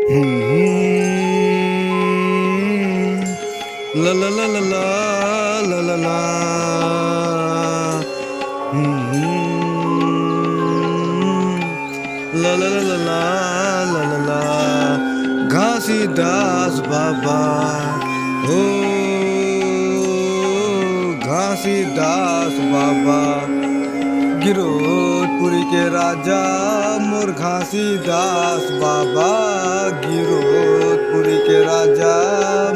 La la la la la la la la. La la la la la la la la. Ghasidas बाबा, ओ घासीदास बाबा, गिरोधपुरी के राजा मोर घासीदास बाबा, गिरोधपुरी के राजा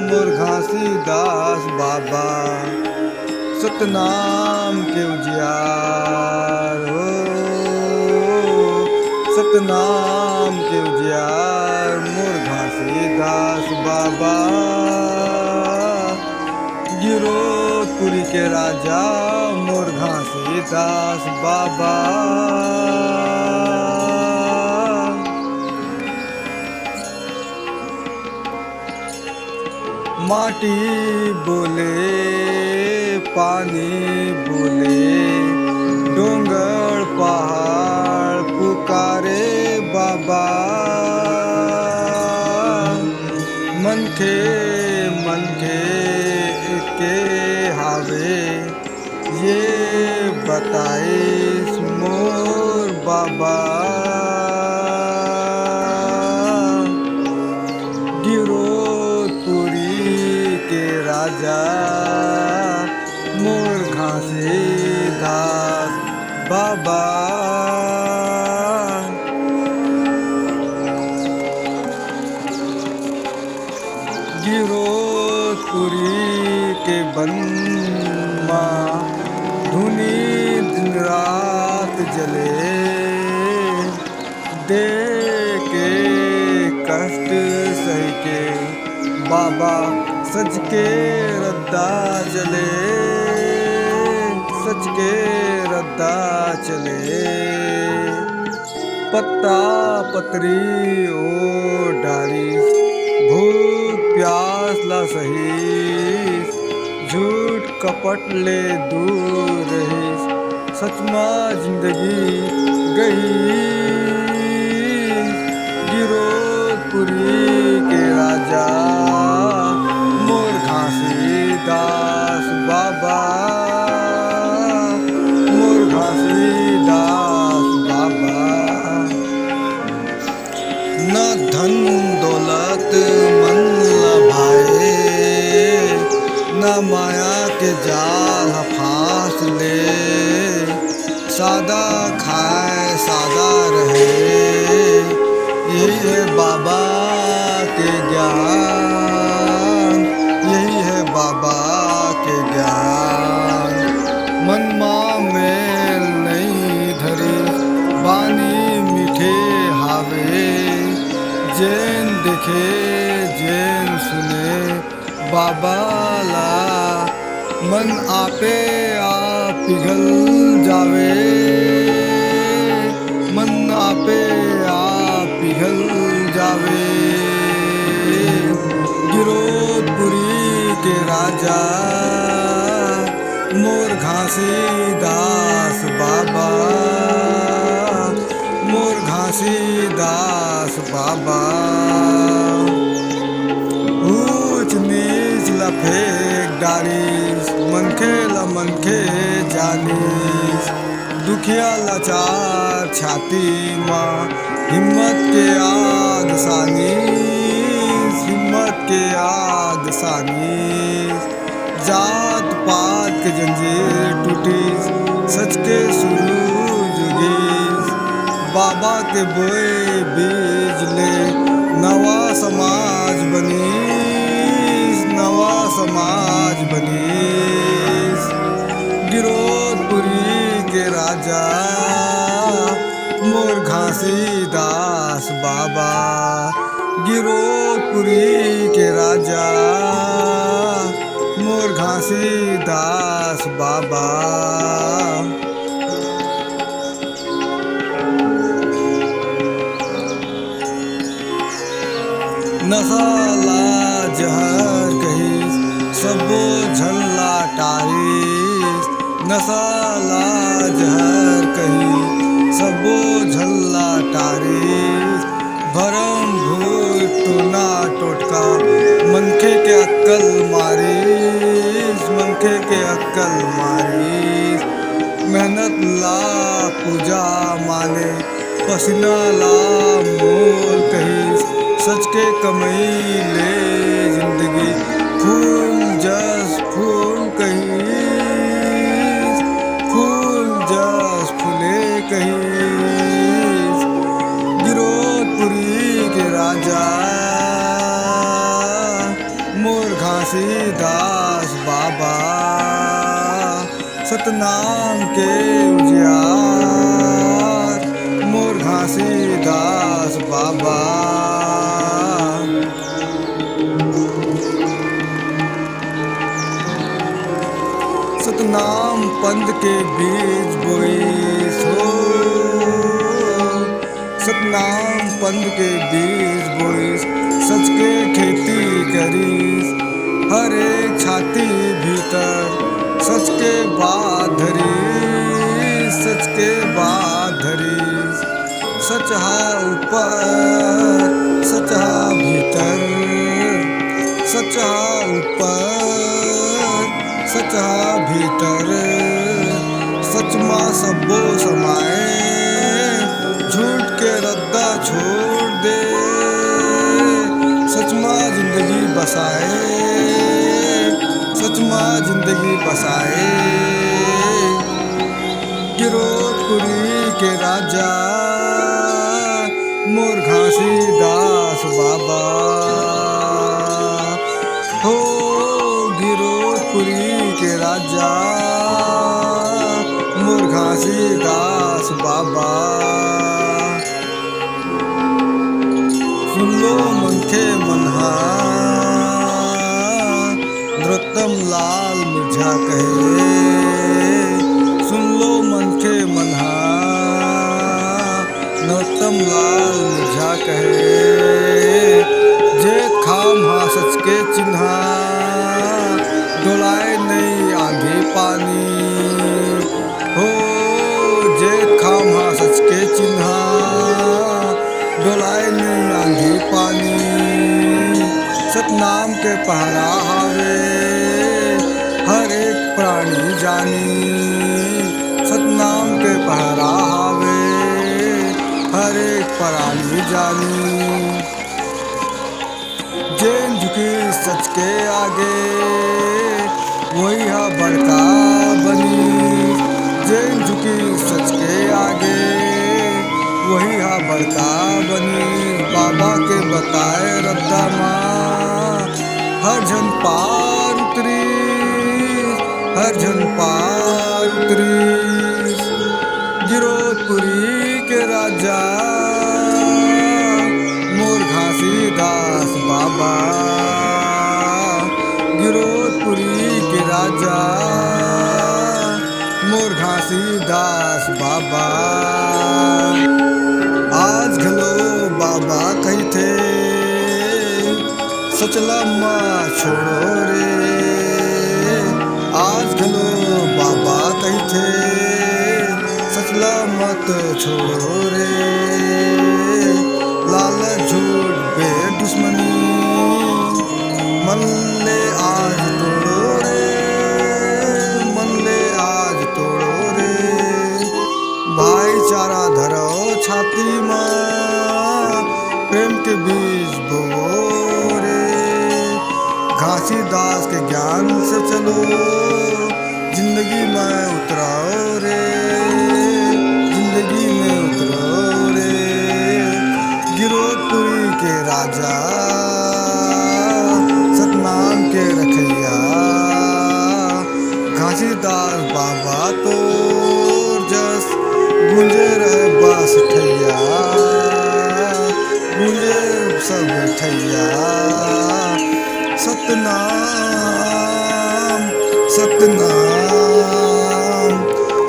मोर घासीदास बाबा, सतनाम के उजियार हो, सतनाम के उजियार मोर घासीदास बाबा, गिरोधपुरी के राजा मोर घासीदास बाबा। माटी बोले पानी बोले, डोंगर पहाड़ पुकारे बाबा, मनखे मनखे के हावे ये बताए मोर बाबा, गिरोधपुरी के राजा मोर घासीदास बाबा। गिरोधपुरी के बनमा धुनी दिन रात जले, दे के कष्ट सही के बाबा सच के रद्दा चले, सच के रद्दा चले, पत्ता पतरी ओ डारी, भूख प्यास ला सही, झूठ कपट ले दूर रही, सचमा जिंदगी गई, गिरोधपुरी के राजा मोर घासीदास बाबा, मोर घासीदास बाबा। न धन दौलत मन लभाए, न माया के जाल फांस ले, सादा खाए सादा रहे, यही है बाबा के ज्ञान, यही है बाबा के ज्ञान। मनमा मेल नहीं धरे, बानी मीठे हावे, जैन देखे जैन सुने बाबा ला, मन आपे आप पिघल जावे, मन आपे आप पिघल जावे, गिरोधपुरी के राजा मोर घासीदास बाबा, मोर घासीदास बाबा। ऊंच नीच ला फेंक डारिस, मनखे ला मनखे जानिस, दुखिया लाचार छाती माँ हिम्मत के आग सानीस, हिम्मत के आग सानीस, जात पात के जंजीर टूटीस, सच के सूरज उगीस, बाबा के बोए बीज ले नवा समाज बनीस, नवा समाज बनीस, गिरोधपुरी के राजा मोर घासीदास बाबा, गिरोधपुरी के राजा मोर घासीदास बाबा। नशा ला जहर कहिस, सबो झल्ला टारिस, नशा ला जहर कहिस, सबो झल्ला टारिस, भरम भूत तो ना टोटका मनखे के अक्कल मारीस, मनखे के अक्कल मारीस। मेहनत ला पूजा माने, पसीना ला मोल कहीस। सच के कमई ले जिंदगी फूल जस फूल कहीस, फूल जस फूले कहीस। गिरोधपुरी के राजा मोर घासीदास बाबा, सतनाम के उजियार मोर घासीदास बाबा। सतनाम पंथ के बीज बोईस हो, सतनाम पंथ के बीज बोईस। सच के खेती करीस, हर एक छाती भीतर सच के बात धरीस, सच के बात धरीस। सच हा ऊपर सच हा भीतर, सच हा ऊपर सच हा भीतर। सच माँ सबो समाए, झूठ के रद्दा छोड़ दे। सच माँ जिंदगी बसाए, सच माँ जिंदगी बसाए। गिरोधपुरी के राजा मोर घासीदास बाबा हो। गिरोधपुरी के राजा मोर घासीदास बाबा। सुन लो मनखे मनहा, नरोत्तम लाल मिर्झा कहे। सुन लो मनखे मनहा, नरोत्तम लाल मिर्झा कहे। जेत खाम हा सच के चिन्हा, डोलाए नहीं आंधी पानी हो। जेत खाम हा सच के चिन्हा, डोलाए नहीं आंधी पानी। सतनाम के पहरा हावे, हर एक प्राणी जानी। सतनाम के पहरा हावे, हर एक प्राणी जानी। जेन झुकी सच के आगे, वही हा बड़का बनी। जेन झुकी सच के आगे, वही हा बड़का बनी। बाबा के बताए रद्दा माँ, हर जन पार उतरी, हर जन पार उतरी। गिरोधपुरी के राजा मोर घासीदास बाबा, गिरोधपुरी के राजा मोर घासीदास बाबा। आज घलो बाबा कही थे, सचला माँ छोड़ो रे। आज घलो बाबा कही थे, सचला मत छोड़ो रे। लालच झूठ बे दुश्मनी, मन ले आज तोड़ो रे, मन ले आज तोड़ो रे। भाईचारा धरो छाती माँ, प्रेम के बीज बोओ रे। घासीदास के ज्ञान से चलो, जिंदगी में उतराओ रे, जिंदगी में उतरो रे। गिरोधपुरी के राजा, सतनाम के रखैया। घासीदास बाबा तो जस गूंजे रहे बास ठैया, गूंजे सब ठैया। सतनाम सतनाम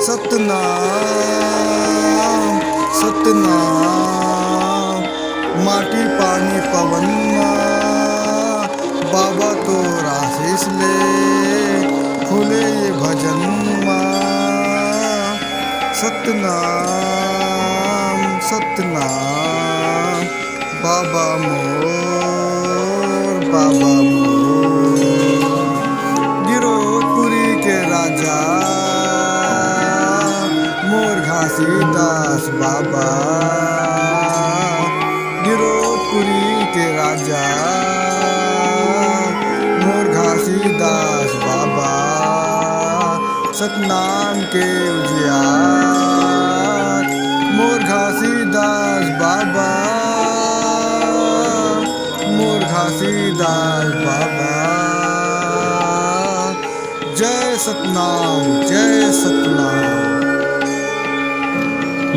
सतनाम सतनाम। माटी पानी पवन माँ, बाबा तो आशीष ले। फूले ये भजन माँ, सतनाम सतनाम बाबा मोर। बाबा मोर, गिरोधपुरी के राजा मोर घासीदास बाबा, गिरोधपुरी के राजा मोर घासीदास बाबा, सतनाम के उजियार मोर घासीदास बाबा, मोर घासीदास बाबा। जय सतनाम, जय सतनाम।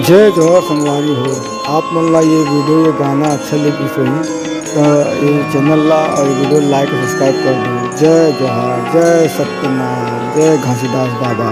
जय जोहर संगवारी हो। आप मन ला ये वीडियो ये गाना अच्छा लगी सोही तो ये चैनल ला और वीडियो लाइक और सब्सक्राइब कर दो। जय जोहर, जय सत्यनारायण, जय घासीदास बाबा।